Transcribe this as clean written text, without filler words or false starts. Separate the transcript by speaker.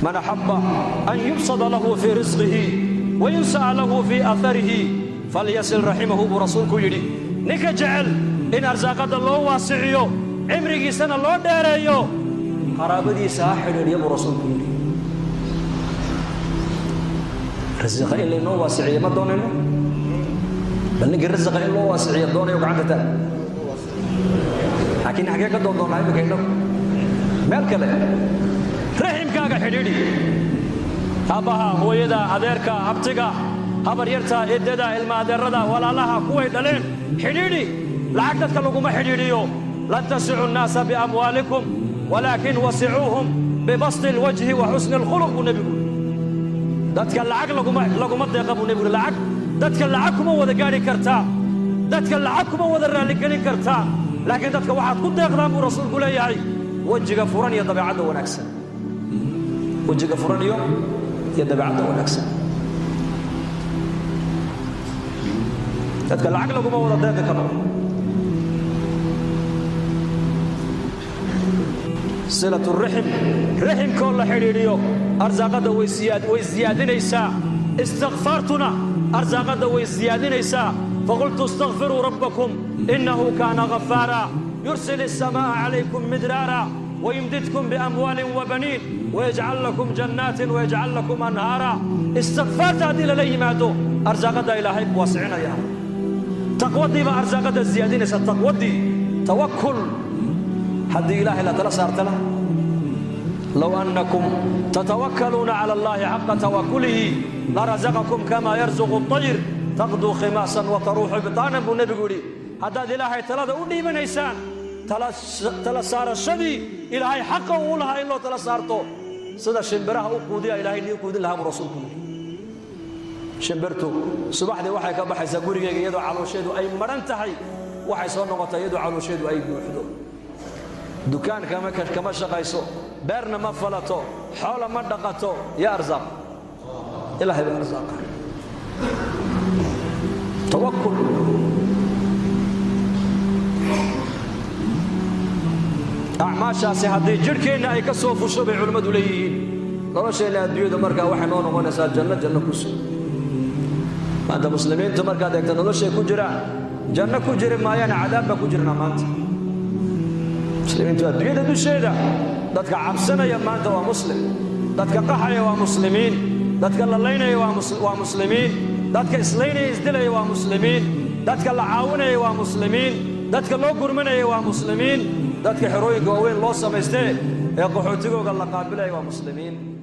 Speaker 1: من أحب أن يبسط له في رزقه وينسأ له في أثره فليصل رحمه برسولك يدي نك جعل إن أرزاقات الله واسعيو عمرك سنة الله داريو قرابدي ساحل اليوم رسولك يدي رزق إلا إنه واسعية ما دون إنه بل نك الرزق إلا واسعية دون يوقع عندك لكن حقيقة دون هاي بكينه مالك له رحم كاغا حديدي أباها هو يدا أديركا أبتيغا habar yarta eedada ilma adeerada walaalaha kuway dhaleen xidhiidhi lacagta laguma xidhiidhiyo la tasi'u an-naasa bi amwalikum walakin wasi'uhum bi bast al-wajhi wa husn al-khuluq nabigu dadka lacag laguma deeqabu nabigu lacag dadka lacag kuma wada gaari karta dadka lacag kuma wada raali gelin karta laakiin dadka waxaad ku deeqdaan buu rasuulku leeyahay wajiga furan iyo dabeecadda wanaagsan wajiga furan iyo dabeecadda wanaagsan dadka lacag laguma wada deeqi karo silatu rixim riximkoo la xidhiidhiyo arsaaqadda way siyaadinaysaa istikfaartuna arsaaqadda way siyaadinaysaa faqultu istakfiruu rabbakum innahu kaana ghafaara yursil السماء عليكم مدرارا ويمددكم بأموال وبنين ويجعل لكم جنات ويجعل لكم أنهارا استغفرت هذه للي ماتوا أرزاقنا إلهي بواسعنا يا تقوى ما أرزاقنا الزيادين ستقوى توكل حد إلهي لا تلا صارت له لو أنكم تتوكلون على الله حق توكله لرزقكم كما يرزق الطير تغدو خماسا وتروح بطانا بالنبي يقولي هذا إلهي تلا دوني من إنسان تلا صار الشدي إلهي حقه ولها إلا تلا صارته صدق شنبرها أقودي إلهي اللي أقود لها برسولكم شنبرته صباح دي وحي كبحي زقوري يدو على شيدو أي مرنتهي وحي صار نغطى يدو على شيدو أي بوحدو دكان كما شقيسو بيرنا ما فلتو حول ما دقتو يا أرزاق إلهي بأرزاق توكل أعماشاasi haddii jirhkeenna ay ka soo fusho bay culimmadu leeyihiin nolosheenna adduunyada markaa waxay noo noqonaysaa janno ku sug maanta muslimiintu markaad eegto noloshay ku jiraan janno ku jiri maayaan cadaab baa ku jirnaa maanta muslimiintu adduunyada dusheeda dadka cabsanaya maanta waa muslim dadka qaxaya waa muslimiin dadka lalaynaya waa muslimiin dadka islaynaya isdilaya waa muslimiin dadka la caawinaya waa muslimiin dadka loo gurmanaya waa muslimiin dadka xerooyinka waaweyn loo samaystee ee qaxootigooga la qaabilaya waa muslimiin